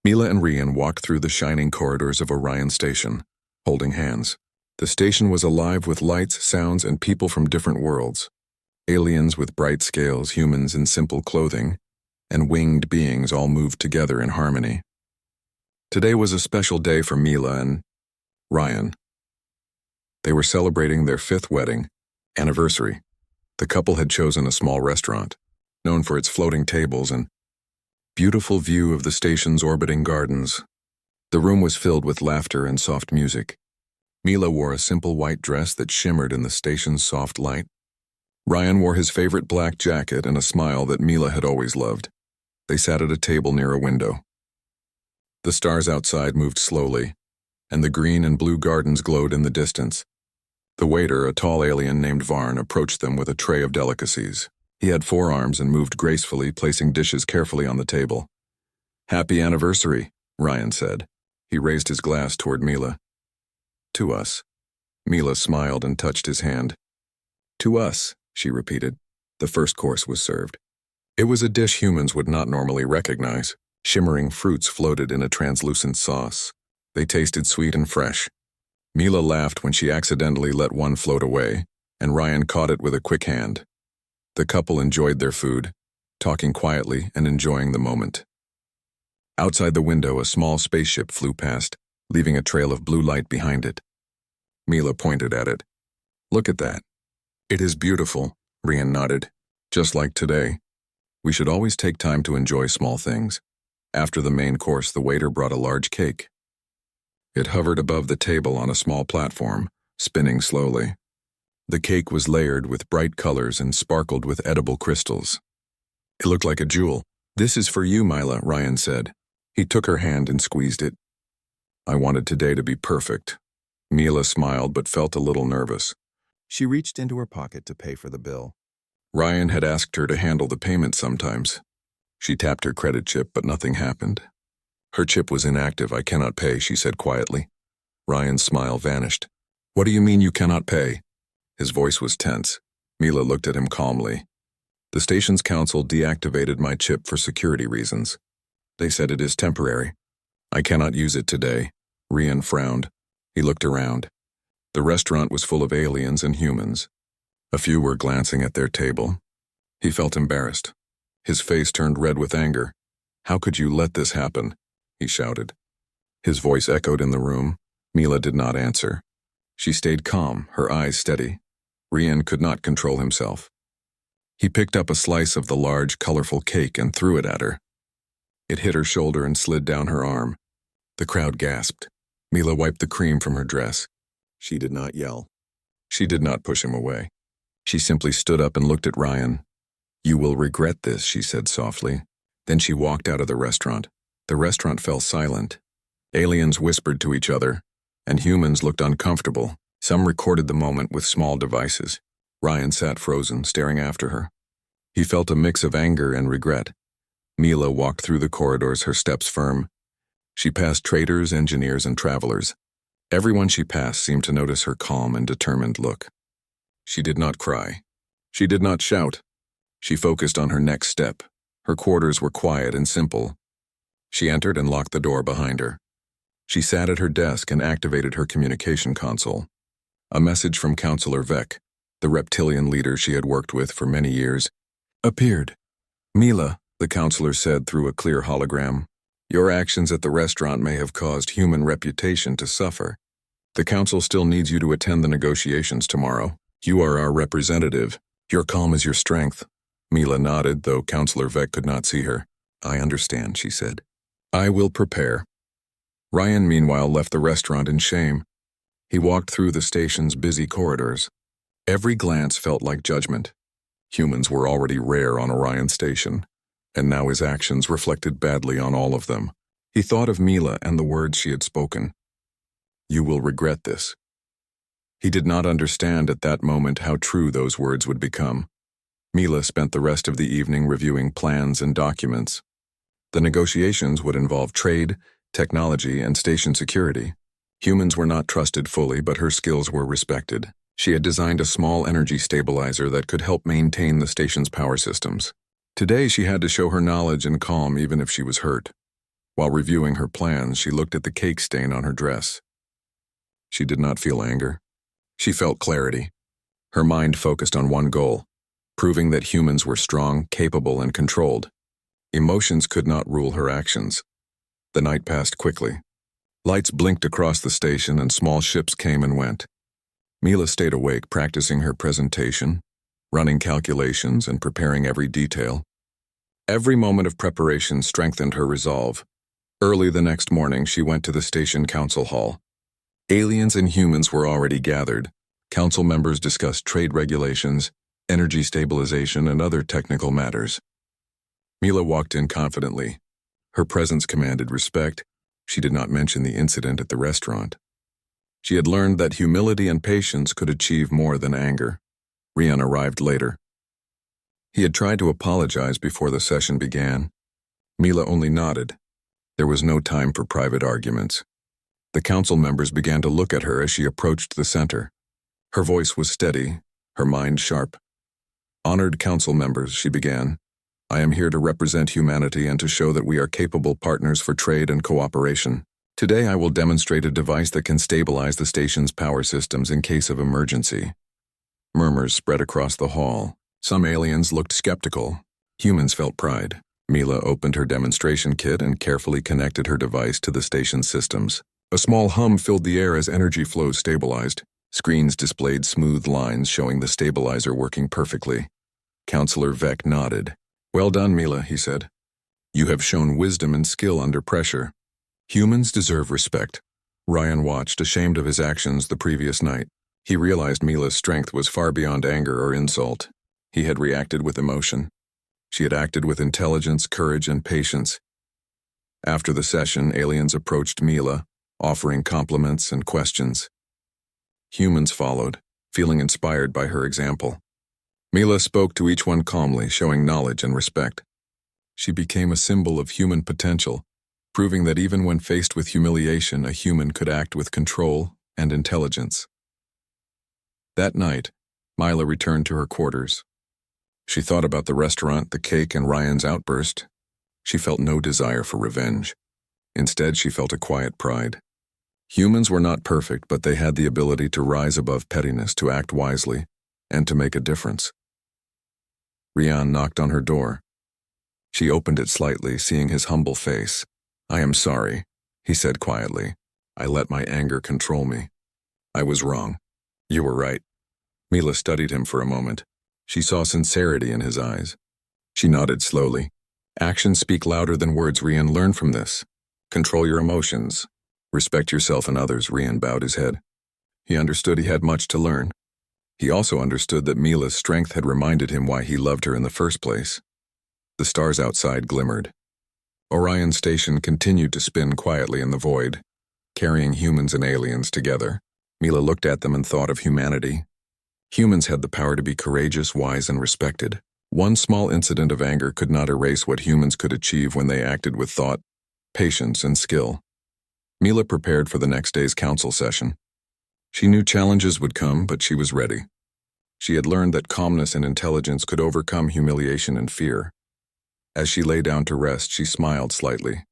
Mila and Rian walked through the shining corridors of Orion Station, holding hands. The station was alive with lights, sounds, and people from different worlds. Aliens with bright scales, humans in simple clothing, and winged beings all moved together in harmony. Today was a special day for Mila and Ryan. They were celebrating their 5th wedding anniversary. The couple had chosen a small restaurant, known for its floating tables and beautiful view of the station's orbiting gardens. The room was filled with laughter and soft music. Mila wore a simple white dress that shimmered in the station's soft light. Ryan wore his favorite black jacket and a smile that Mila had always loved. They sat at a table near a window. The stars outside moved slowly, and the green and blue gardens glowed in the distance. The waiter, a tall alien named Varn, approached them with a tray of delicacies. He had 4 arms and moved gracefully, placing dishes carefully on the table. "Happy anniversary," Ryan said. He raised his glass toward Mila. "To us." Mila smiled and touched his hand. "To us," she repeated. The first course was served. It was a dish humans would not normally recognize. Shimmering fruits floated in a translucent sauce. They tasted sweet and fresh. Mila laughed when she accidentally let one float away, and Ryan caught it with a quick hand. The couple enjoyed their food, talking quietly and enjoying the moment. Outside the window, a small spaceship flew past, leaving a trail of blue light behind it. Mila pointed at it. "Look at that." "It is beautiful," Rian nodded. "Just like today. We should always take time to enjoy small things." After the main course, the waiter brought a large cake. It hovered above the table on a small platform, spinning slowly. The cake was layered with bright colors and sparkled with edible crystals. It looked like a jewel. "This is for you, Mila," Ryan said. He took her hand and squeezed it. "I wanted today to be perfect." Mila smiled but felt a little nervous. She reached into her pocket to pay for the bill. Ryan had asked her to handle the payment sometimes. She tapped her credit chip, but nothing happened. "Her chip was inactive. I cannot pay," she said quietly. Ryan's smile vanished. "What do you mean you cannot pay?" His voice was tense. Mila looked at him calmly. "The station's council deactivated my chip for security reasons. They said it is temporary. I cannot use it today." Rian frowned. He looked around. The restaurant was full of aliens and humans. A few were glancing at their table. He felt embarrassed. His face turned red with anger. "How could you let this happen?" he shouted. His voice echoed in the room. Mila did not answer. She stayed calm, her eyes steady. Rian could not control himself. He picked up a slice of the large, colorful cake and threw it at her. It hit her shoulder and slid down her arm. The crowd gasped. Mila wiped the cream from her dress. She did not yell. She did not push him away. She simply stood up and looked at Ryan. "You will regret this," she said softly. Then she walked out of the restaurant. The restaurant fell silent. Aliens whispered to each other, and humans looked uncomfortable. Some recorded the moment with small devices. Ryan sat frozen, staring after her. He felt a mix of anger and regret. Mila walked through the corridors, her steps firm. She passed traders, engineers, and travelers. Everyone she passed seemed to notice her calm and determined look. She did not cry. She did not shout. She focused on her next step. Her quarters were quiet and simple. She entered and locked the door behind her. She sat at her desk and activated her communication console. A message from Counselor Vec, the reptilian leader she had worked with for many years, appeared. "Mila," the counselor said through a clear hologram, "your actions at the restaurant may have caused human reputation to suffer. The council still needs you to attend the negotiations tomorrow. You are our representative. Your calm is your strength." Mila nodded, though Counselor Vec could not see her. "I understand," she said. "I will prepare." Ryan, meanwhile, left the restaurant in shame. He walked through the station's busy corridors. Every glance felt like judgment. Humans were already rare on Orion Station, and now his actions reflected badly on all of them. He thought of Mila and the words she had spoken. "You will regret this." He did not understand at that moment how true those words would become. Mila spent the rest of the evening reviewing plans and documents. The negotiations would involve trade, technology, and station security. Humans were not trusted fully, but her skills were respected. She had designed a small energy stabilizer that could help maintain the station's power systems. Today she had to show her knowledge and calm even if she was hurt. While reviewing her plans, she looked at the cake stain on her dress. She did not feel anger. She felt clarity. Her mind focused on one goal, proving that humans were strong, capable, and controlled. Emotions could not rule her actions. The night passed quickly. Lights blinked across the station and small ships came and went. Mila stayed awake, practicing her presentation, running calculations, and preparing every detail. Every moment of preparation strengthened her resolve. Early the next morning, she went to the station council hall. Aliens and humans were already gathered. Council members discussed trade regulations, energy stabilization, and other technical matters. Mila walked in confidently. Her presence commanded respect. She did not mention the incident at the restaurant. She had learned that humility and patience could achieve more than anger. Rian arrived later. He had tried to apologize before the session began. Mila only nodded. There was no time for private arguments. The council members began to look at her as she approached the center. Her voice was steady, her mind sharp. Honored council members, she began. I am here to represent humanity and to show that we are capable partners for trade and cooperation. Today I will demonstrate a device that can stabilize the station's power systems in case of emergency. Murmurs spread across the hall. Some aliens looked skeptical. Humans felt pride. Mila opened her demonstration kit and carefully connected her device to the station's systems. A small hum filled the air as energy flows stabilized. Screens displayed smooth lines showing the stabilizer working perfectly. Counselor Vec nodded. Well done, Mila, he said. You have shown wisdom and skill under pressure. Humans deserve respect. Ryan watched, ashamed of his actions the previous night. He realized Mila's strength was far beyond anger or insult. He had reacted with emotion. She had acted with intelligence, courage, and patience. After the session, aliens approached Mila, offering compliments and questions. Humans followed, feeling inspired by her example. Mila spoke to each one calmly, showing knowledge and respect. She became a symbol of human potential, proving that even when faced with humiliation, a human could act with control and intelligence. That night, Mila returned to her quarters. She thought about the restaurant, the cake, and Ryan's outburst. She felt no desire for revenge. Instead, she felt a quiet pride. Humans were not perfect, but they had the ability to rise above pettiness, to act wisely, and to make a difference. Rian knocked on her door. She opened it slightly, seeing his humble face. I am sorry, he said quietly. I let my anger control me. I was wrong. You were right. Mila studied him for a moment. She saw sincerity in his eyes. She nodded slowly. Actions speak louder than words, Rian. Learn from this. Control your emotions. Respect yourself and others. Rian bowed his head. He understood he had much to learn. He also understood that Mila's strength had reminded him why he loved her in the first place. The stars outside glimmered. Orion Station continued to spin quietly in the void, carrying humans and aliens together. Mila looked at them and thought of humanity. Humans had the power to be courageous, wise, and respected. One small incident of anger could not erase what humans could achieve when they acted with thought, patience, and skill. Mila prepared for the next day's council session. She knew challenges would come, but she was ready. She had learned that calmness and intelligence could overcome humiliation and fear. As she lay down to rest, she smiled slightly.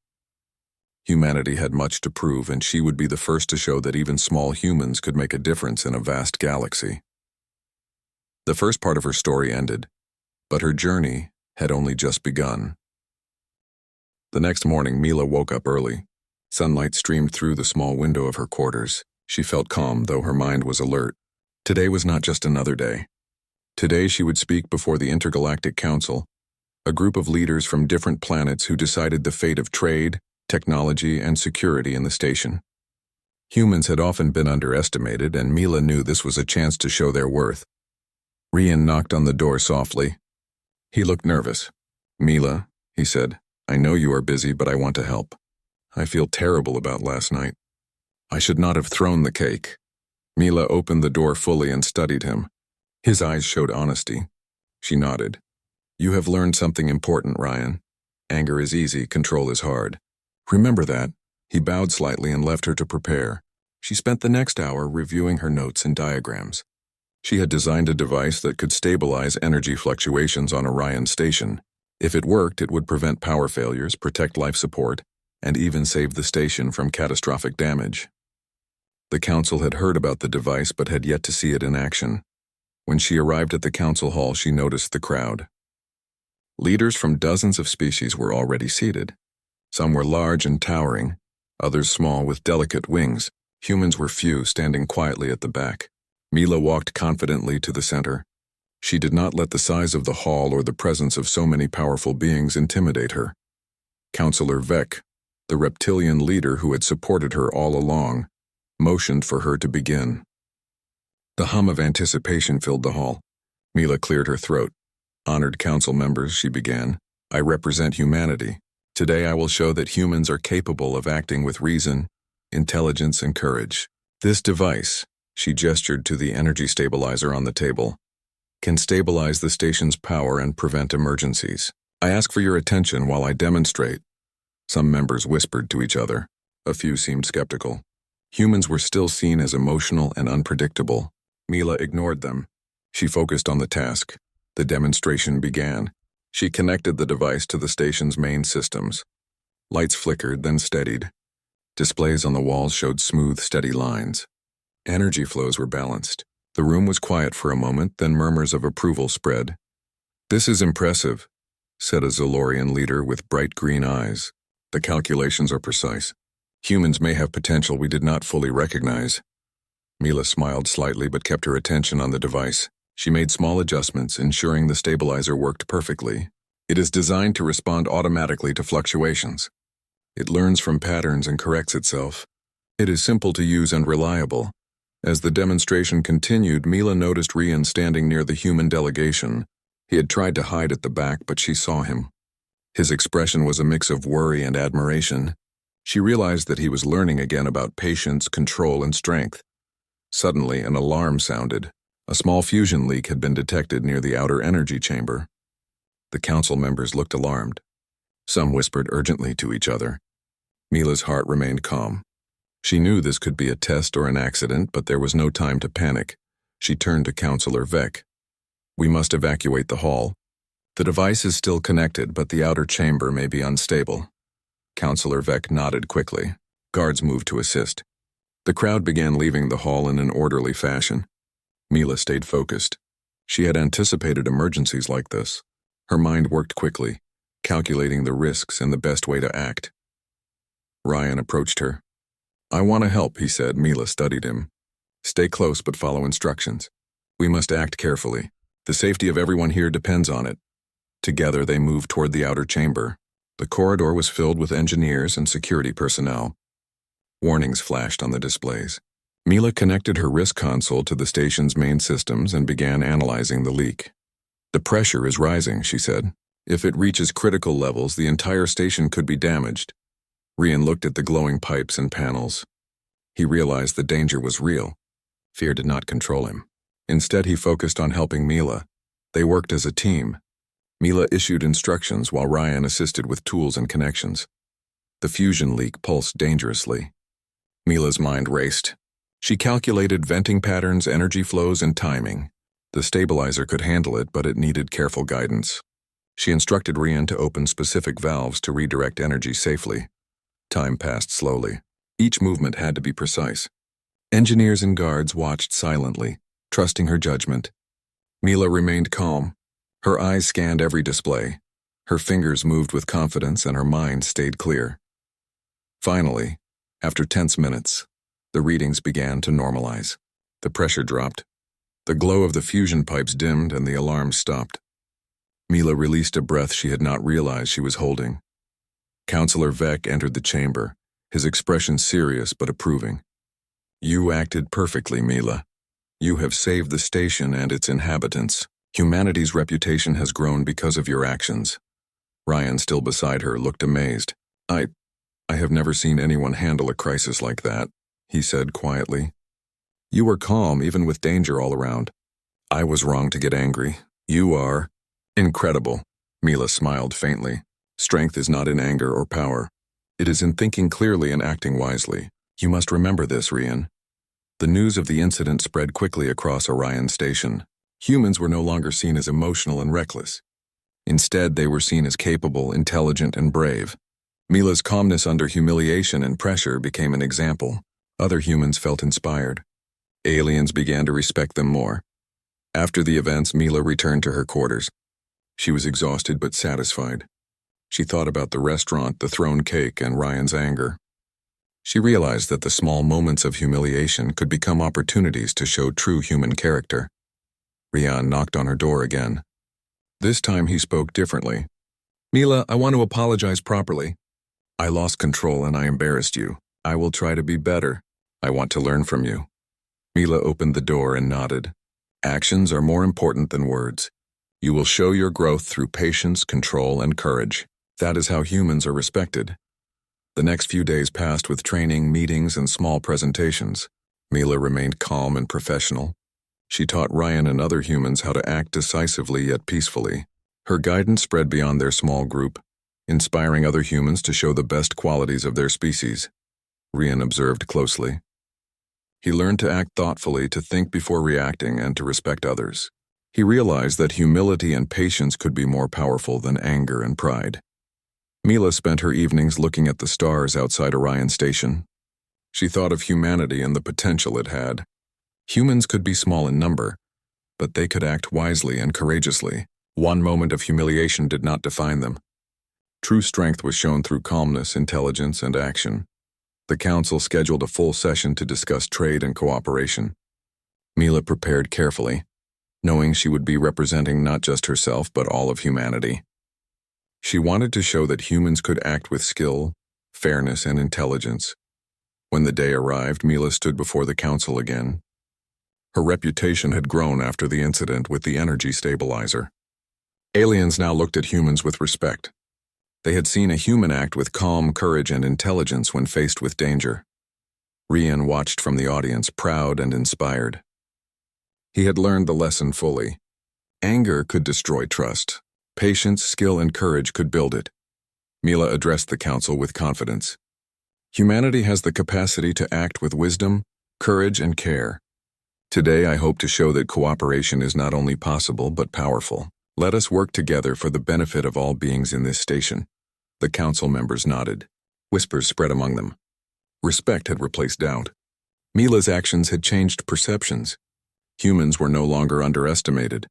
Humanity had much to prove, and she would be the first to show that even small humans could make a difference in a vast galaxy. The first part of her story ended, but her journey had only just begun. The next morning, Mila woke up early. Sunlight streamed through the small window of her quarters. She felt calm, though her mind was alert. Today was not just another day. Today she would speak before the Intergalactic Council, a group of leaders from different planets who decided the fate of trade, technology, and security in the station. Humans had often been underestimated, and Mila knew this was a chance to show their worth. Rian knocked on the door softly. He looked nervous. Mila, he said, I know you are busy, but I want to help. I feel terrible about last night. I should not have thrown the cake. Mila opened the door fully and studied him. His eyes showed honesty. She nodded. You have learned something important, Ryan. Anger is easy, control is hard. Remember that. He bowed slightly and left her to prepare. She spent the next hour reviewing her notes and diagrams. She had designed a device that could stabilize energy fluctuations on Orion Station. If it worked, it would prevent power failures, protect life support, and even saved the station from catastrophic damage. The council had heard about the device but had yet to see it in action. When she arrived at the council hall, she noticed the crowd. Leaders from dozens of species were already seated. Some were large and towering, others small with delicate wings. Humans were few, standing quietly at the back. Mila walked confidently to the center. She did not let the size of the hall or the presence of so many powerful beings intimidate her. Counselor Vec, the reptilian leader who had supported her all along, motioned for her to begin. The hum of anticipation filled the hall. Mila cleared her throat. "Honored council members," she began, "I represent humanity. Today I will show that humans are capable of acting with reason, intelligence, and courage. This device," she gestured to the energy stabilizer on the table, "can stabilize the station's power and prevent emergencies. I ask for your attention while I demonstrate." Some members whispered to each other. A few seemed skeptical. Humans were still seen as emotional and unpredictable. Mila ignored them. She focused on the task. The demonstration began. She connected the device to the station's main systems. Lights flickered, then steadied. Displays on the walls showed smooth, steady lines. Energy flows were balanced. The room was quiet for a moment, then murmurs of approval spread. "This is impressive," said a Zolorian leader with bright green eyes. "The calculations are precise. Humans may have potential we did not fully recognize." Mila smiled slightly but kept her attention on the device. She made small adjustments, ensuring the stabilizer worked perfectly. It is designed to respond automatically to fluctuations. It learns from patterns and corrects itself. It is simple to use and reliable. As the demonstration continued, Mila noticed Rian standing near the human delegation. He had tried to hide at the back, but she saw him. His expression was a mix of worry and admiration. She realized that he was learning again about patience, control, and strength. Suddenly, an alarm sounded. A small fusion leak had been detected near the outer energy chamber. The council members looked alarmed. Some whispered urgently to each other. Mila's heart remained calm. She knew this could be a test or an accident, but there was no time to panic. She turned to Counselor Vec. "We must evacuate the hall. The device is still connected, but the outer chamber may be unstable." Counselor Vec nodded quickly. Guards moved to assist. The crowd began leaving the hall in an orderly fashion. Mila stayed focused. She had anticipated emergencies like this. Her mind worked quickly, calculating the risks and the best way to act. Ryan approached her. "I want to help," he said. Mila studied him. "Stay close but follow instructions. We must act carefully. The safety of everyone here depends on it." Together they moved toward the outer chamber. The corridor was filled with engineers and security personnel. Warnings flashed on the displays. Mila connected her wrist console to the station's main systems and began analyzing the leak. "The pressure is rising," she said. "If it reaches critical levels, the entire station could be damaged." Rian looked at the glowing pipes and panels. He realized the danger was real. Fear did not control him. Instead, he focused on helping Mila. They worked as a team. Mila issued instructions while Ryan assisted with tools and connections. The fusion leak pulsed dangerously. Mila's mind raced. She calculated venting patterns, energy flows, and timing. The stabilizer could handle it, but it needed careful guidance. She instructed Rian to open specific valves to redirect energy safely. Time passed slowly. Each movement had to be precise. Engineers and guards watched silently, trusting her judgment. Mila remained calm. Her eyes scanned every display. Her fingers moved with confidence and her mind stayed clear. Finally, after tense minutes, the readings began to normalize. The pressure dropped. The glow of the fusion pipes dimmed and the alarm stopped. Mila released a breath she had not realized she was holding. Counselor Vec entered the chamber, his expression serious but approving. "You acted perfectly, Mila. You have saved the station and its inhabitants. Humanity's reputation has grown because of your actions." Ryan, still beside her, looked amazed. I have never seen anyone handle a crisis like that," he said quietly. "You were calm even with danger all around." "I was wrong to get angry. You are incredible." Mila smiled faintly. "Strength is not in anger or power. It is in thinking clearly and acting wisely. You must remember this, Rian." The news of the incident spread quickly across Orion Station. Humans were no longer seen as emotional and reckless. Instead, they were seen as capable, intelligent, and brave. Mila's calmness under humiliation and pressure became an example. Other humans felt inspired. Aliens began to respect them more. After the events, Mila returned to her quarters. She was exhausted but satisfied. She thought about the restaurant, the thrown cake, and Ryan's anger. She realized that the small moments of humiliation could become opportunities to show true human character. Ryan knocked on her door again. This time he spoke differently. "Mila, I want to apologize properly. I lost control and I embarrassed you. I will try to be better. I want to learn from you." Mila opened the door and nodded. "Actions are more important than words. You will show your growth through patience, control, and courage. That is how humans are respected." The next few days passed with training, meetings, and small presentations. Mila remained calm and professional. She taught Ryan and other humans how to act decisively yet peacefully. Her guidance spread beyond their small group, inspiring other humans to show the best qualities of their species. Ryan observed closely. He learned to act thoughtfully, to think before reacting, and to respect others. He realized that humility and patience could be more powerful than anger and pride. Mila spent her evenings looking at the stars outside Orion Station. She thought of humanity and the potential it had. Humans could be small in number, but they could act wisely and courageously. One moment of humiliation did not define them. True strength was shown through calmness, intelligence, and action. The council scheduled a full session to discuss trade and cooperation. Mila prepared carefully, knowing she would be representing not just herself but all of humanity. She wanted to show that humans could act with skill, fairness, and intelligence. When the day arrived, Mila stood before the council again. Her reputation had grown after the incident with the energy stabilizer. Aliens now looked at humans with respect. They had seen a human act with calm, courage, and intelligence when faced with danger. Ryan watched from the audience, proud and inspired. He had learned the lesson fully. Anger could destroy trust. Patience, skill, and courage could build it. Mila addressed the council with confidence. Humanity has the capacity to act with wisdom, courage, and care. Today, I hope to show that cooperation is not only possible but powerful. Let us work together for the benefit of all beings in this station. The council members nodded. Whispers spread among them. Respect had replaced doubt. Mila's actions had changed perceptions. Humans were no longer underestimated.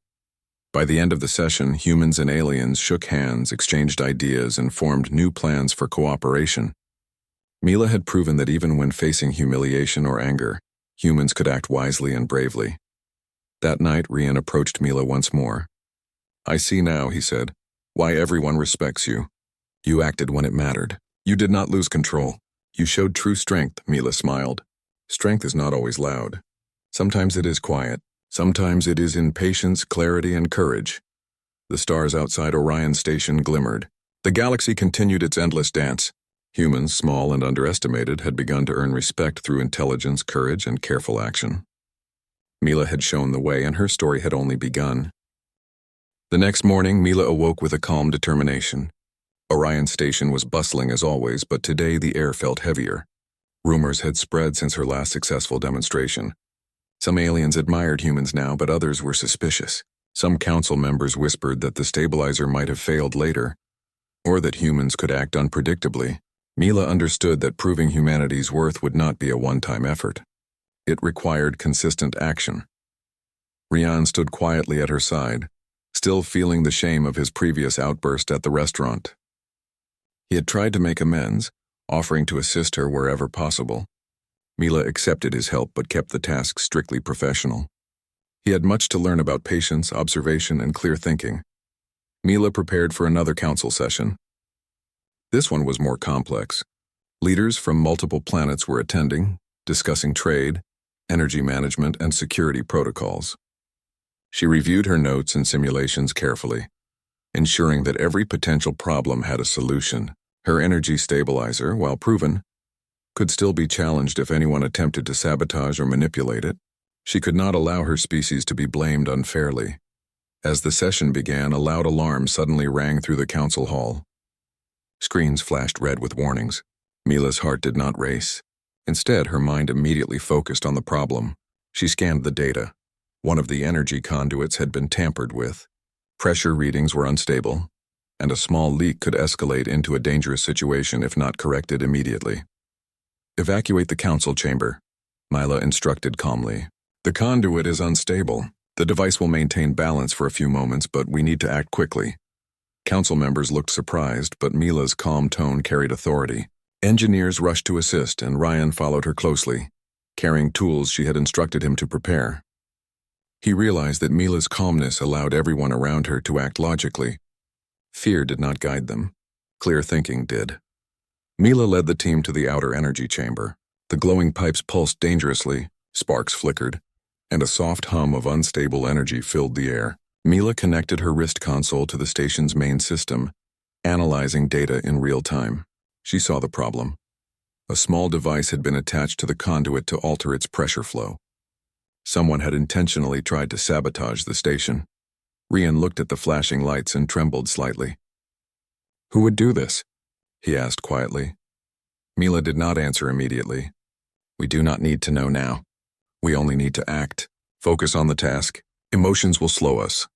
By the end of the session, humans and aliens shook hands, exchanged ideas, and formed new plans for cooperation. Mila had proven that even when facing humiliation or anger, humans could act wisely and bravely. That night, Ryan approached Mila once more. "I see now," he said, "why everyone respects you. You acted when it mattered. You did not lose control. You showed true strength," Mila smiled. "Strength is not always loud. Sometimes it is quiet. Sometimes it is in patience, clarity, and courage." The stars outside Orion Station glimmered. The galaxy continued its endless dance. Humans, small and underestimated, had begun to earn respect through intelligence, courage, and careful action. Mila had shown the way, and her story had only begun. The next morning, Mila awoke with a calm determination. Orion Station was bustling as always, but today the air felt heavier. Rumors had spread since her last successful demonstration. Some aliens admired humans now, but others were suspicious. Some council members whispered that the stabilizer might have failed later, or that humans could act unpredictably. Mila understood that proving humanity's worth would not be a one-time effort. It required consistent action. Ryan stood quietly at her side, still feeling the shame of his previous outburst at the restaurant. He had tried to make amends, offering to assist her wherever possible. Mila accepted his help but kept the task strictly professional. He had much to learn about patience, observation, and clear thinking. Mila prepared for another council session. This one was more complex. Leaders from multiple planets were attending, discussing trade, energy management, and security protocols. She reviewed her notes and simulations carefully, ensuring that every potential problem had a solution. Her energy stabilizer, while proven, could still be challenged if anyone attempted to sabotage or manipulate it. She could not allow her species to be blamed unfairly. As the session began, a loud alarm suddenly rang through the council hall. Screens flashed red with warnings. Mila's heart did not race. Instead, her mind immediately focused on the problem. She scanned the data. One of the energy conduits had been tampered with. Pressure readings were unstable. and a small leak could escalate into a dangerous situation if not corrected immediately. Evacuate the council chamber, Mila instructed calmly. The conduit is unstable. The device will maintain balance for a few moments, but we need to act quickly. Council members looked surprised, but Mila's calm tone carried authority. Engineers rushed to assist, and Ryan followed her closely, carrying tools she had instructed him to prepare. He realized that Mila's calmness allowed everyone around her to act logically. Fear did not guide them. Clear thinking did. Mila led the team to the outer energy chamber. The glowing pipes pulsed dangerously, sparks flickered, and a soft hum of unstable energy filled the air. Mila connected her wrist console to the station's main system, analyzing data in real time. She saw the problem. A small device had been attached to the conduit to alter its pressure flow. Someone had intentionally tried to sabotage the station. Ryan looked at the flashing lights and trembled slightly. "Who would do this?" he asked quietly. Mila did not answer immediately. "We do not need to know now. We only need to act. Focus on the task. Emotions will slow us."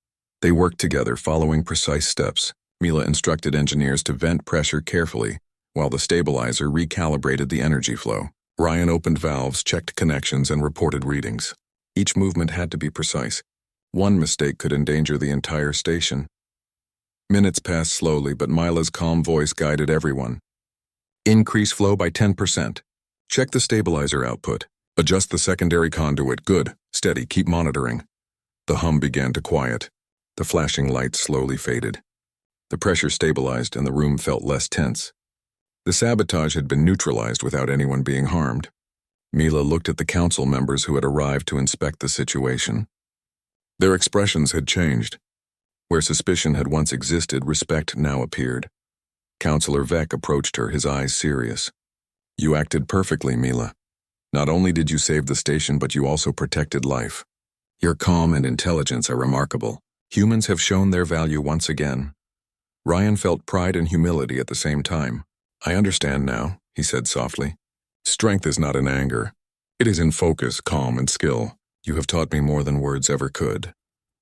They worked together, following precise steps. Mila instructed engineers to vent pressure carefully, while the stabilizer recalibrated the energy flow. Ryan opened valves, checked connections, and reported readings. Each movement had to be precise. One mistake could endanger the entire station. Minutes passed slowly, but Mila's calm voice guided everyone. "Increase flow by 10%. Check the stabilizer output. Adjust the secondary conduit. Good. Steady. Keep monitoring." The hum began to quiet. The flashing lights slowly faded. The pressure stabilized and the room felt less tense. The sabotage had been neutralized without anyone being harmed. Mila looked at the council members who had arrived to inspect the situation. Their expressions had changed. Where suspicion had once existed, respect now appeared. Councillor Vec approached her, his eyes serious. "You acted perfectly, Mila. Not only did you save the station, but you also protected life. Your calm and intelligence are remarkable. Humans have shown their value once again." Ryan felt pride and humility at the same time. "I understand now," he said softly. "Strength is not in anger. It is in focus, calm, and skill. You have taught me more than words ever could."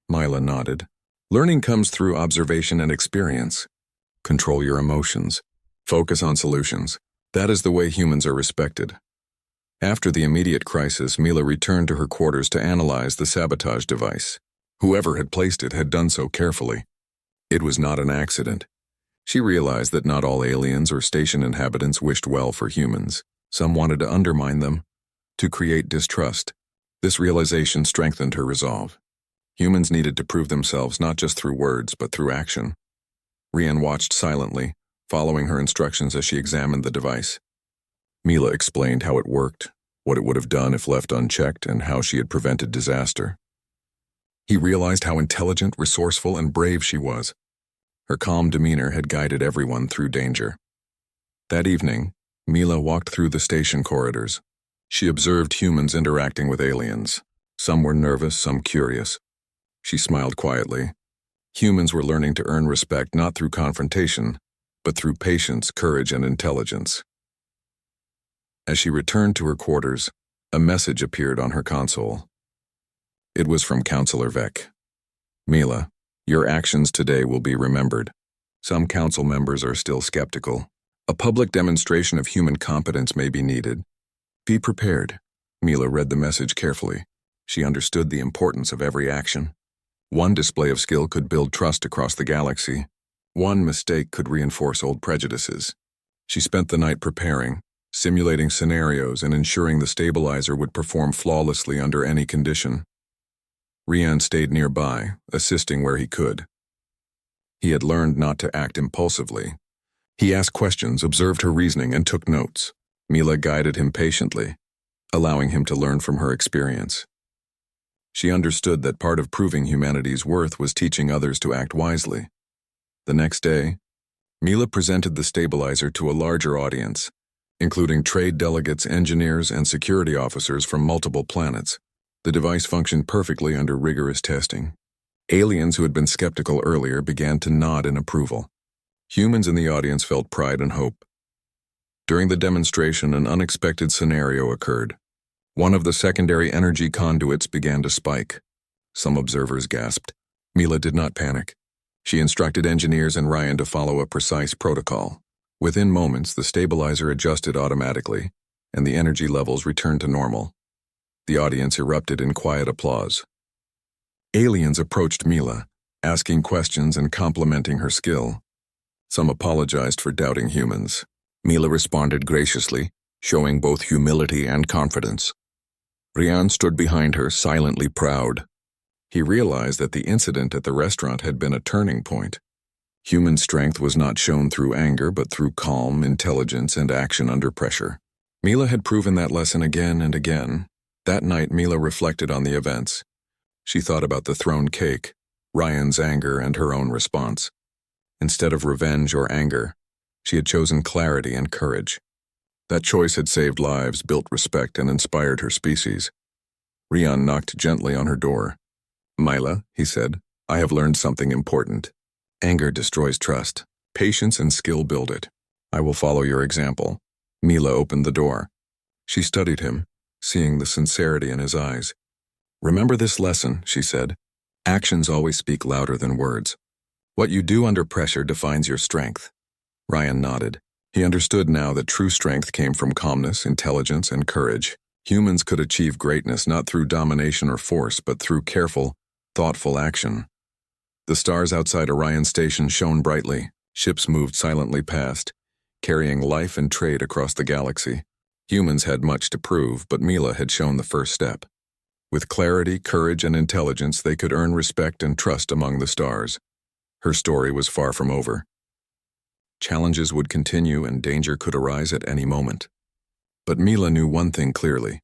Mila nodded. "Learning comes through observation and experience. Control your emotions. Focus on solutions. That is the way humans are respected." After the immediate crisis, Mila returned to her quarters to analyze the sabotage device. Whoever had placed it had done so carefully. It was not an accident. She realized that not all aliens or station inhabitants wished well for humans. Some wanted to undermine them, to create distrust. This realization strengthened her resolve. Humans needed to prove themselves not just through words, but through action. Ryan watched silently, following her instructions as she examined the device. Mila explained how it worked, what it would have done if left unchecked, and how she had prevented disaster. He realized how intelligent, resourceful, and brave she was. Her calm demeanor had guided everyone through danger. That evening, Mila walked through the station corridors. She observed humans interacting with aliens. Some were nervous, some curious. She smiled quietly. Humans were learning to earn respect not through confrontation, but through patience, courage, and intelligence. As she returned to her quarters, a message appeared on her console. It was from Councillor Vec. "Mila, your actions today will be remembered. Some council members are still skeptical. A public demonstration of human competence may be needed. Be prepared." Mila read the message carefully. She understood the importance of every action. One display of skill could build trust across the galaxy. One mistake could reinforce old prejudices. She spent the night preparing, simulating scenarios and ensuring the stabilizer would perform flawlessly under any condition. Ryan stayed nearby, assisting where he could. He had learned not to act impulsively. He asked questions, observed her reasoning, and took notes. Mila guided him patiently, allowing him to learn from her experience. She understood that part of proving humanity's worth was teaching others to act wisely. The next day, Mila presented the stabilizer to a larger audience, including trade delegates, engineers, and security officers from multiple planets. The device functioned perfectly under rigorous testing. Aliens who had been skeptical earlier began to nod in approval. Humans in the audience felt pride and hope. During the demonstration, an unexpected scenario occurred. One of the secondary energy conduits began to spike. Some observers gasped. Mila did not panic. She instructed engineers and Ryan to follow a precise protocol. Within moments, the stabilizer adjusted automatically, and the energy levels returned to normal. The audience erupted in quiet applause. Aliens approached Mila, asking questions and complimenting her skill. Some apologized for doubting humans. Mila responded graciously, showing both humility and confidence. Ryan stood behind her, silently proud. He realized that the incident at the restaurant had been a turning point. Human strength was not shown through anger, but through calm, intelligence, and action under pressure. Mila had proven that lesson again and again. That night, Mila reflected on the events. She thought about the thrown cake, Ryan's anger, and her own response. Instead of revenge or anger, she had chosen clarity and courage. That choice had saved lives, built respect, and inspired her species. Ryan knocked gently on her door. "Mila," he said, "I have learned something important. Anger destroys trust. Patience and skill build it. I will follow your example." Mila opened the door. She studied him, seeing the sincerity in his eyes. "Remember this lesson," she said. "Actions always speak louder than words. What you do under pressure defines your strength." Ryan nodded. He understood now that true strength came from calmness, intelligence, and courage. Humans could achieve greatness not through domination or force, but through careful, thoughtful action. The stars outside Orion Station shone brightly. Ships moved silently past, carrying life and trade across the galaxy. Humans had much to prove, but Mila had shown the first step. With clarity, courage, and intelligence, they could earn respect and trust among the stars. Her story was far from over. Challenges would continue and danger could arise at any moment. But Mila knew one thing clearly.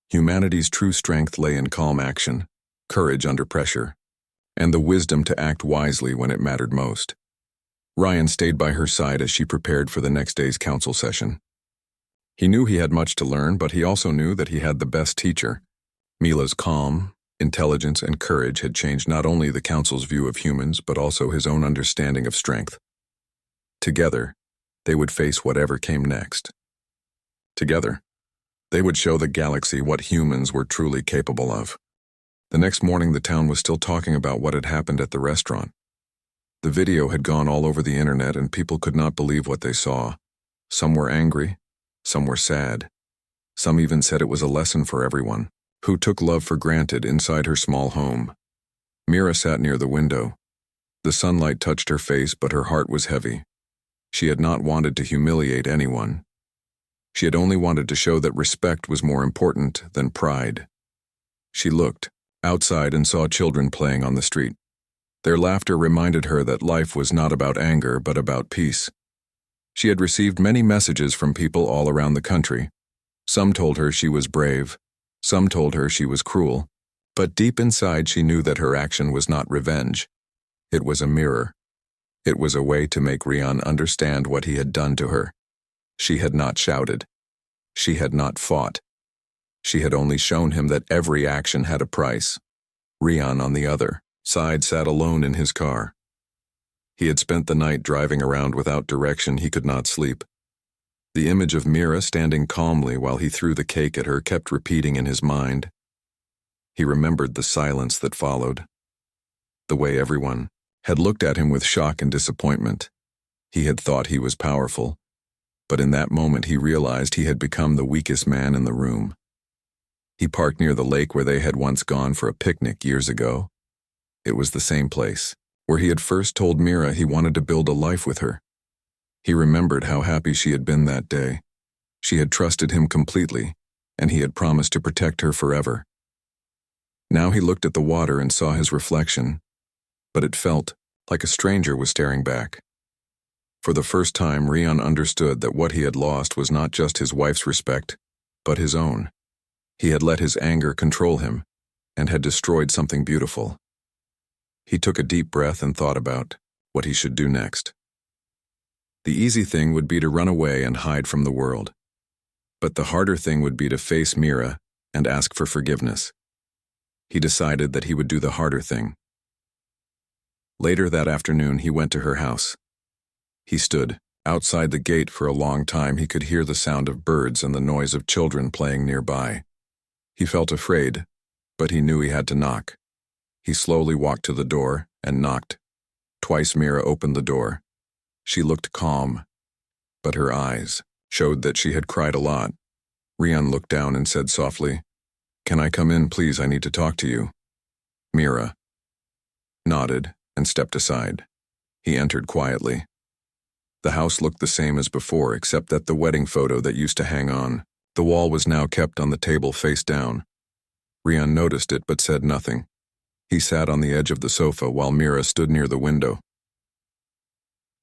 Humanity's true strength lay in calm action, courage under pressure, and the wisdom to act wisely when it mattered most. Ryan stayed by her side as she prepared for the next day's council session. He knew he had much to learn, but he also knew that he had the best teacher. Mila's calm, intelligence, and courage had changed not only the council's view of humans, but also his own understanding of strength. Together, they would face whatever came next. Together, they would show the galaxy what humans were truly capable of. The next morning, the town was still talking about what had happened at the restaurant. The video had gone all over the internet, and people could not believe what they saw. Some were angry, some were sad. Some even said it was a lesson for everyone who took love for granted inside her small home. Mira sat near the window. The sunlight touched her face, but her heart was heavy. She had not wanted to humiliate anyone. She had only wanted to show that respect was more important than pride. She looked outside and saw children playing on the street. Their laughter reminded her that life was not about anger, but about peace. She had received many messages from people all around the country. Some told her she was brave, some told her she was cruel, but deep inside she knew that her action was not revenge. It was a mirror. It was a way to make Ryan understand what he had done to her. She had not shouted. She had not fought. She had only shown him that every action had a price. Ryan, on the other side, sat alone in his car. He had spent the night driving around without direction. He could not sleep. The image of Mira standing calmly while he threw the cake at her kept repeating in his mind. He remembered the silence that followed, the way everyone had looked at him with shock and disappointment. He had thought he was powerful, but in that moment he realized he had become the weakest man in the room. He parked near the lake where they had once gone for a picnic years ago. It was the same place where he had first told Mira he wanted to build a life with her. He remembered how happy she had been that day. She had trusted him completely, and he had promised to protect her forever. Now he looked at the water and saw his reflection, but it felt like a stranger was staring back. For the first time, Ryan understood that what he had lost was not just his wife's respect, but his own. He had let his anger control him, and had destroyed something beautiful. He took a deep breath and thought about what he should do next. The easy thing would be to run away and hide from the world. But the harder thing would be to face Mira and ask for forgiveness. He decided that he would do the harder thing. Later that afternoon, he went to her house. He stood outside the gate for a long time. He could hear the sound of birds and the noise of children playing nearby. He felt afraid, but he knew he had to knock. He slowly walked to the door and knocked. Twice Mira opened the door. She looked calm, but her eyes showed that she had cried a lot. Rian looked down and said softly, "Can I come in, please? I need to talk to you." Mira nodded and stepped aside. He entered quietly. The house looked the same as before, except that the wedding photo that used to hang on the wall was now kept on the table face down. Rian noticed it but said nothing. He sat on the edge of the sofa while Mira stood near the window.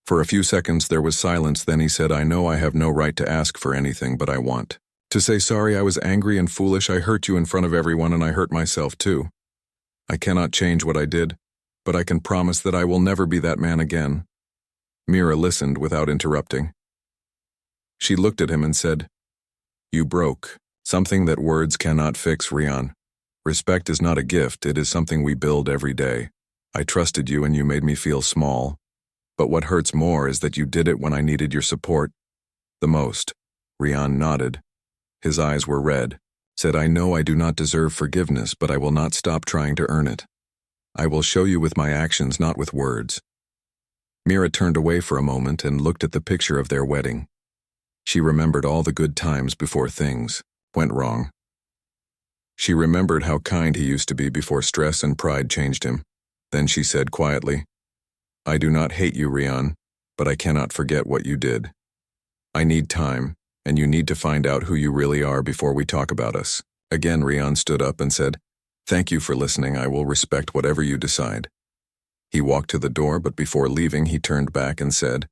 For a few seconds there was silence, then he said, "I know I have no right to ask for anything, but I want to say sorry. I was angry and foolish. I hurt you in front of everyone and I hurt myself too. I cannot change what I did, but I can promise that I will never be that man again." Mira listened without interrupting. She looked at him and said, "You broke something that words cannot fix, Rian. Respect is not a gift, it is something we build every day. I trusted you and you made me feel small. But what hurts more is that you did it when I needed your support the most." Rian nodded. His eyes were red. Said, "I know I do not deserve forgiveness, but I will not stop trying to earn it. I will show you with my actions, not with words." Mira turned away for a moment and looked at the picture of their wedding. She remembered all the good times before things went wrong. She remembered how kind he used to be before stress and pride changed him. Then she said quietly, "I do not hate you, Rian, but I cannot forget what you did. I need time, and you need to find out who you really are before we talk about us." Again, Rian stood up and said, "Thank you for listening. I will respect whatever you decide." He walked to the door, but before leaving, he turned back and said,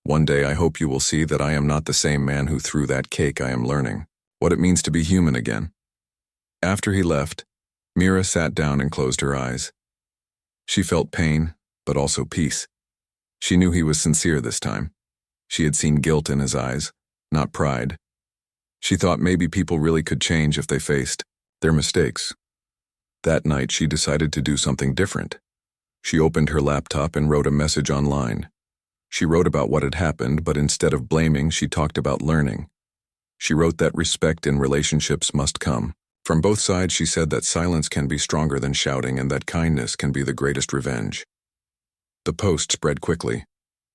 "One day I hope you will see that I am not the same man who threw that cake. I am learning what it means to be human again." After he left, Mira sat down and closed her eyes. She felt pain, but also peace. She knew he was sincere this time. She had seen guilt in his eyes, not pride. She thought maybe people really could change if they faced their mistakes. That night, she decided to do something different. She opened her laptop and wrote a message online. She wrote about what had happened, but instead of blaming, she talked about learning. She wrote that respect in relationships must come from both sides. She said that silence can be stronger than shouting and that kindness can be the greatest revenge. The post spread quickly.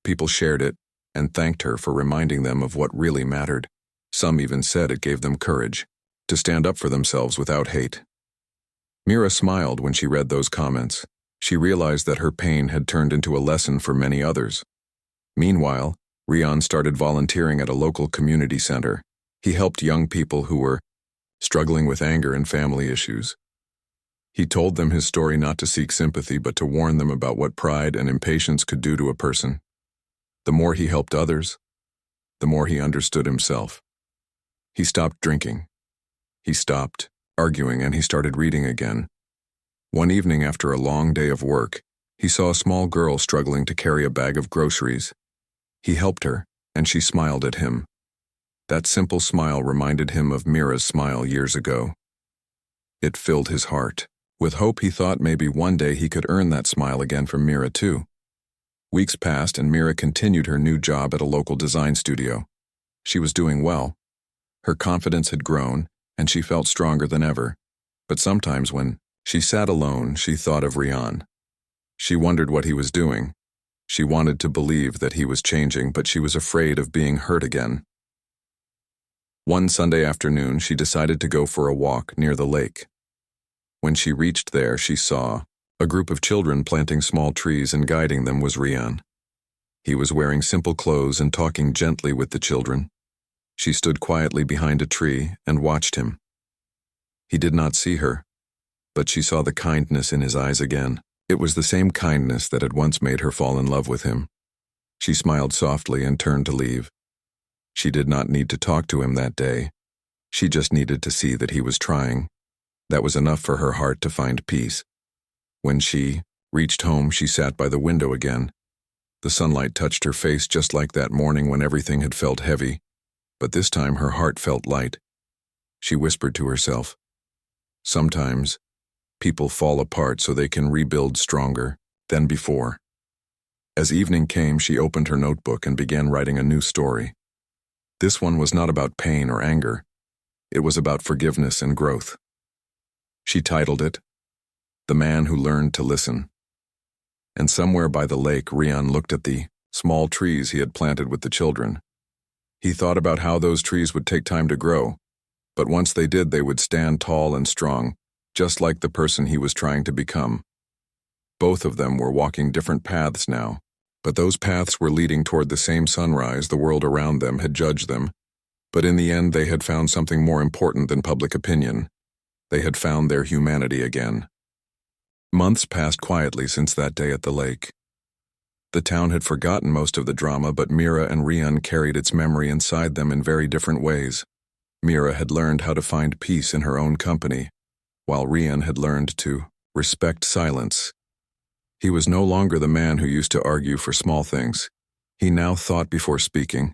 People shared it and thanked her for reminding them of what really mattered. Some even said it gave them courage to stand up for themselves without hate. Mira smiled when she read those comments. She realized that her pain had turned into a lesson for many others. Meanwhile, Rian started volunteering at a local community center. He helped young people who were struggling with anger and family issues. He told them his story not to seek sympathy but to warn them about what pride and impatience could do to a person. The more he helped others, the more he understood himself. He stopped drinking. He stopped arguing, and he started reading again. One evening after a long day of work, he saw a small girl struggling to carry a bag of groceries. He helped her, and she smiled at him. That simple smile reminded him of Mira's smile years ago. It filled his heart. With hope, he thought maybe one day he could earn that smile again from Mira too. Weeks passed and Mira continued her new job at a local design studio. She was doing well. Her confidence had grown, and she felt stronger than ever. But sometimes when she sat alone, she thought of Rian. She wondered what he was doing. She wanted to believe that he was changing, but she was afraid of being hurt again. One Sunday afternoon, she decided to go for a walk near the lake. When she reached there, she saw a group of children planting small trees, and guiding them was Rian. He was wearing simple clothes and talking gently with the children. She stood quietly behind a tree and watched him. He did not see her, but she saw the kindness in his eyes again. It was the same kindness that had once made her fall in love with him. She smiled softly and turned to leave. She did not need to talk to him that day. She just needed to see that he was trying. That was enough for her heart to find peace. When she reached home, she sat by the window again. The sunlight touched her face just like that morning when everything had felt heavy, but this time her heart felt light. She whispered to herself, "Sometimes people fall apart so they can rebuild stronger than before." As evening came, she opened her notebook and began writing a new story. This one was not about pain or anger. It was about forgiveness and growth. She titled it, "The Man Who Learned to Listen." And somewhere by the lake, Rian looked at the small trees he had planted with the children. He thought about how those trees would take time to grow, but once they did, they would stand tall and strong, just like the person he was trying to become. Both of them were walking different paths now, but those paths were leading toward the same sunrise the world around them had judged them. But in the end, they had found something more important than public opinion. They had found their humanity again. Months passed quietly since that day at the lake. The town had forgotten most of the drama, but Mira and Rian carried its memory inside them in very different ways. Mira had learned how to find peace in her own company, while Rian had learned to respect silence. He was no longer the man who used to argue for small things. He now thought before speaking,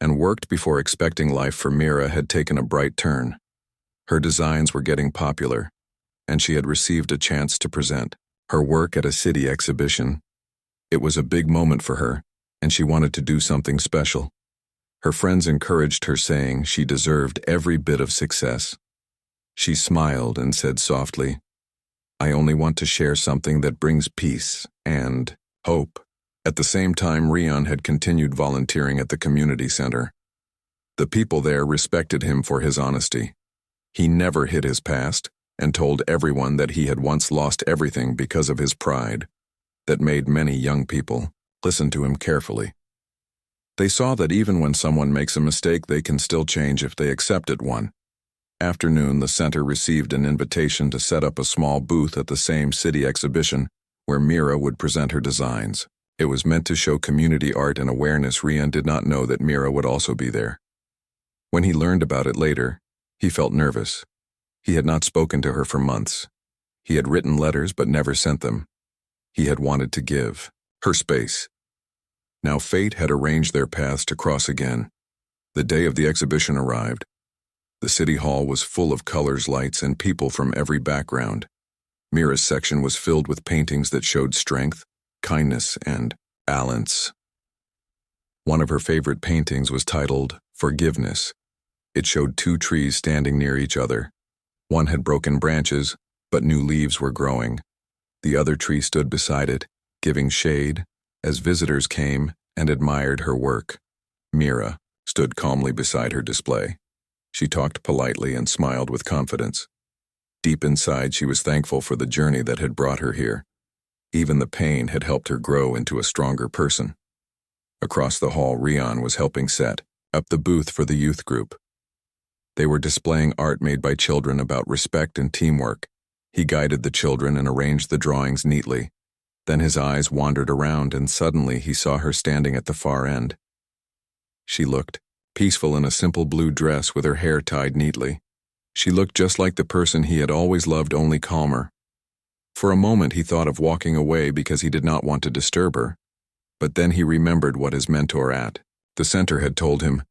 and worked before expecting. Life for Mira had taken a bright turn. Her designs were getting popular, and she had received a chance to present her work at a city exhibition. It was a big moment for her, and she wanted to do something special. Her friends encouraged her, saying she deserved every bit of success. She smiled and said softly, "I only want to share something that brings peace and hope." At the same time, Rian had continued volunteering at the community center. The people there respected him for his honesty. He never hid his past and told everyone that he had once lost everything because of his pride. That made many young people listen to him carefully. They saw that even when someone makes a mistake, they can still change if they accept it. One afternoon, the center received an invitation to set up a small booth at the same city exhibition where Mira would present her designs. It was meant to show community art and awareness. Rian did not know that Mira would also be there. When he learned about it later, he felt nervous. He had not spoken to her for months. He had written letters but never sent them. He had wanted to give her space. Now fate had arranged their paths to cross again. The day of the exhibition arrived. The city hall was full of colors, lights, and people from every background. Mira's section was filled with paintings that showed strength, kindness, and balance. One of her favorite paintings was titled Forgiveness. It showed two trees standing near each other. One had broken branches, but new leaves were growing. The other tree stood beside it, giving shade, as visitors came and admired her work. Mira stood calmly beside her display. She talked politely and smiled with confidence. Deep inside, she was thankful for the journey that had brought her here. Even the pain had helped her grow into a stronger person. Across the hall, Rian was helping set up the booth for the youth group. They were displaying art made by children about respect and teamwork. He guided the children and arranged the drawings neatly. Then his eyes wandered around, and suddenly he saw her standing at the far end. She looked peaceful in a simple blue dress with her hair tied neatly. She looked just like the person he had always loved, only calmer. For a moment he thought of walking away because he did not want to disturb her. But then he remembered what his mentor at the center had told him.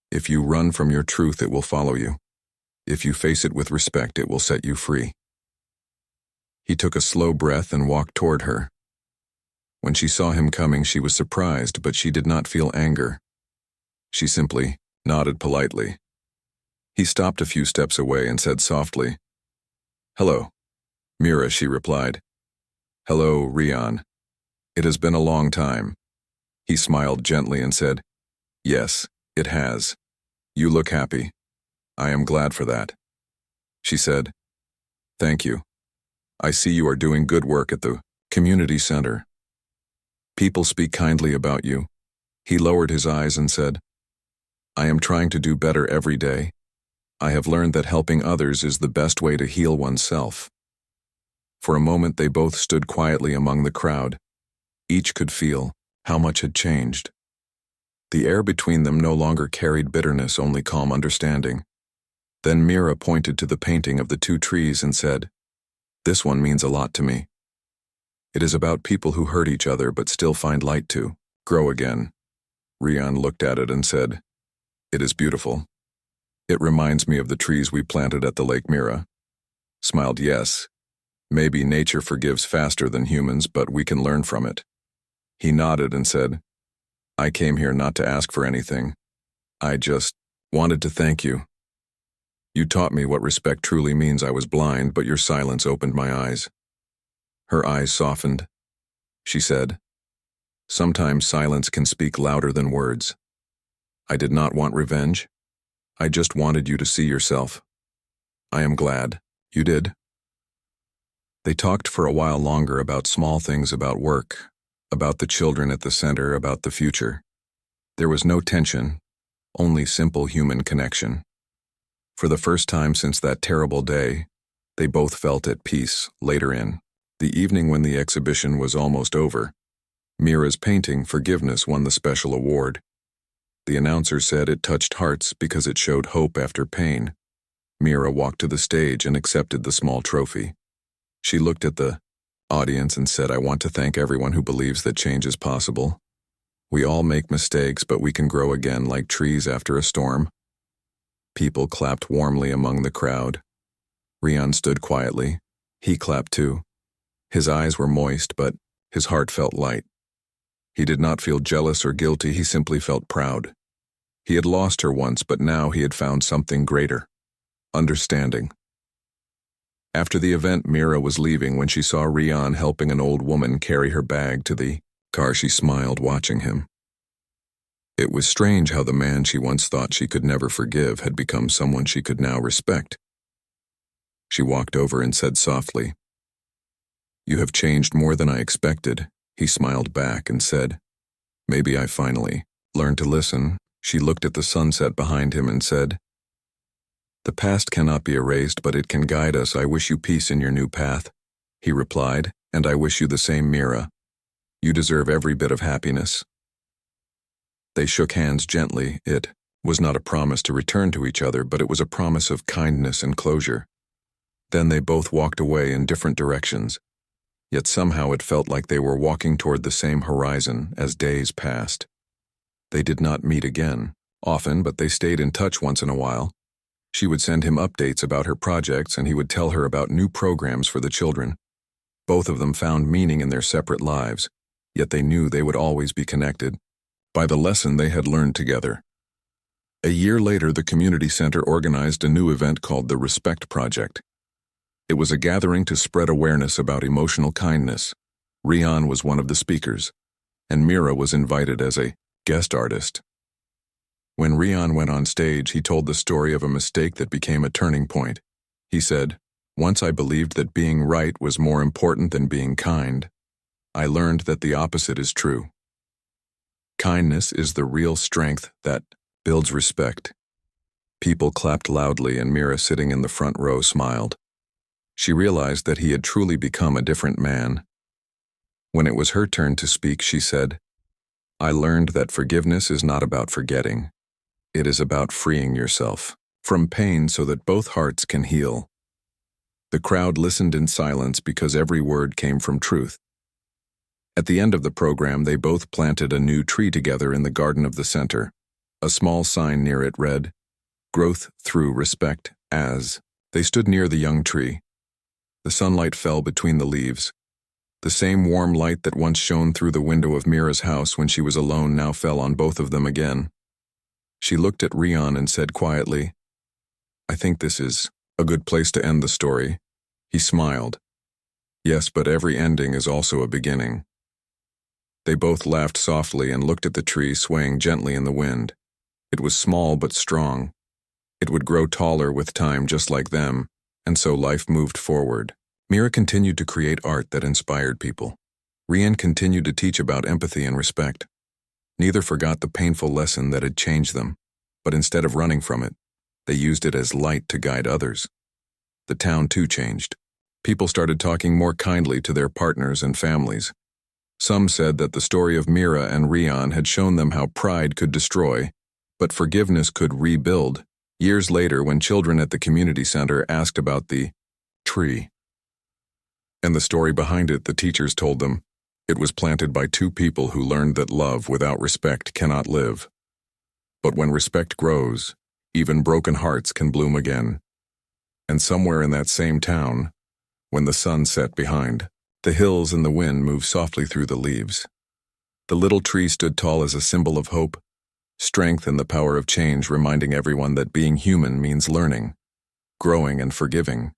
If you run from your truth, it will follow you. If you face it with respect, it will set you free. He took a slow breath and walked toward her. When she saw him coming, she was surprised, but she did not feel anger. She simply nodded politely. He stopped a few steps away and said softly, "Hello, Mira," she replied. "Hello, Rian. It has been a long time." He smiled gently and said, "Yes, it has. You look happy. I am glad for that." She said, "Thank you. I see you are doing good work at the community center. People speak kindly about you." He lowered his eyes and said, "I am trying to do better every day. I have learned that helping others is the best way to heal oneself." For a moment they both stood quietly among the crowd. Each could feel how much had changed. The air between them no longer carried bitterness, only calm understanding. Then Mira pointed to the painting of the two trees and said, "This one means a lot to me. It is about people who hurt each other but still find light to grow again." Rian looked at it and said, "It is beautiful. It reminds me of the trees we planted at the lake." Mira smiled. "Yes, maybe nature forgives faster than humans, but we can learn from it." He nodded and said, "I came here not to ask for anything. I just wanted to thank you. You taught me what respect truly means. I was blind, but your silence opened my eyes." Her eyes softened. she said. Sometimes silence can speak louder than words. I did not want revenge. I just wanted you to see yourself. I am glad you did. They talked for a while longer about small things, about work, about the children at the center, about the future. There was no tension, only simple human connection. For the first time since that terrible day, they both felt at peace. Later in the evening, when the exhibition was almost over, Mira's painting, Forgiveness, won the special award. The announcer said it touched hearts because it showed hope after pain. Mira walked to the stage and accepted the small trophy. She looked at the audience and said, I want to thank everyone who believes that change is possible. We all make mistakes, but we can grow again like trees after a storm. People clapped warmly among the crowd. Rian stood quietly. He clapped too. His eyes were moist, but his heart felt light. He did not feel jealous or guilty, he simply felt proud. He had lost her once, but now he had found something greater: understanding. After the event, Mira was leaving when she saw Rian helping an old woman carry her bag to the car. She smiled, watching him. It was strange how the man she once thought she could never forgive had become someone she could now respect. She walked over and said softly, You have changed more than I expected. He smiled back and said, Maybe I finally learned to listen. She looked at the sunset behind him and said, The past cannot be erased, but it can guide us. I wish you peace in your new path. He replied, And I wish you the same, Mira. You deserve every bit of happiness. They shook hands gently. It was not a promise to return to each other, but it was a promise of kindness and closure. Then they both walked away in different directions. Yet somehow it felt like they were walking toward the same horizon as days passed. They did not meet again often, but they stayed in touch once in a while. She would send him updates about her projects, and he would tell her about new programs for the children. Both of them found meaning in their separate lives, yet they knew they would always be connected by the lesson they had learned together. A year later, the community center organized a new event called the Respect Project. It was a gathering to spread awareness about emotional kindness. Rian was one of the speakers, and Mira was invited as a guest artist. When Rian went on stage, he told the story of a mistake that became a turning point. He said, Once I believed that being right was more important than being kind. I learned that the opposite is true. Kindness is the real strength that builds respect. People clapped loudly, and Mira, sitting in the front row, smiled. She realized that he had truly become a different man. When it was her turn to speak, she said, I learned that forgiveness is not about forgetting. It is about freeing yourself from pain so that both hearts can heal. The crowd listened in silence because every word came from truth. At the end of the program, they both planted a new tree together in the garden of the center. A small sign near it read, Growth through respect. As they stood near the young tree, the sunlight fell between the leaves. The same warm light that once shone through the window of Mira's house when she was alone now fell on both of them again. She looked at Rian and said quietly, I think this is a good place to end the story. He smiled. Yes, but every ending is also a beginning. They both laughed softly and looked at the tree swaying gently in the wind. It was small but strong. It would grow taller with time just like them, and so life moved forward. Mira continued to create art that inspired people. Rian continued to teach about empathy and respect. Neither forgot the painful lesson that had changed them, but instead of running from it, they used it as light to guide others. The town too changed. People started talking more kindly to their partners and families. Some said that the story of Mira and Rian had shown them how pride could destroy, but forgiveness could rebuild. Years later, when children at the community center asked about the tree and the story behind it, the teachers told them it was planted by two people who learned that love without respect cannot live. But when respect grows, even broken hearts can bloom again. And somewhere in that same town, when the sun set behind the hills and the wind moved softly through the leaves, the little tree stood tall as a symbol of hope, strength, and the power of change, reminding everyone that being human means learning, growing, and forgiving.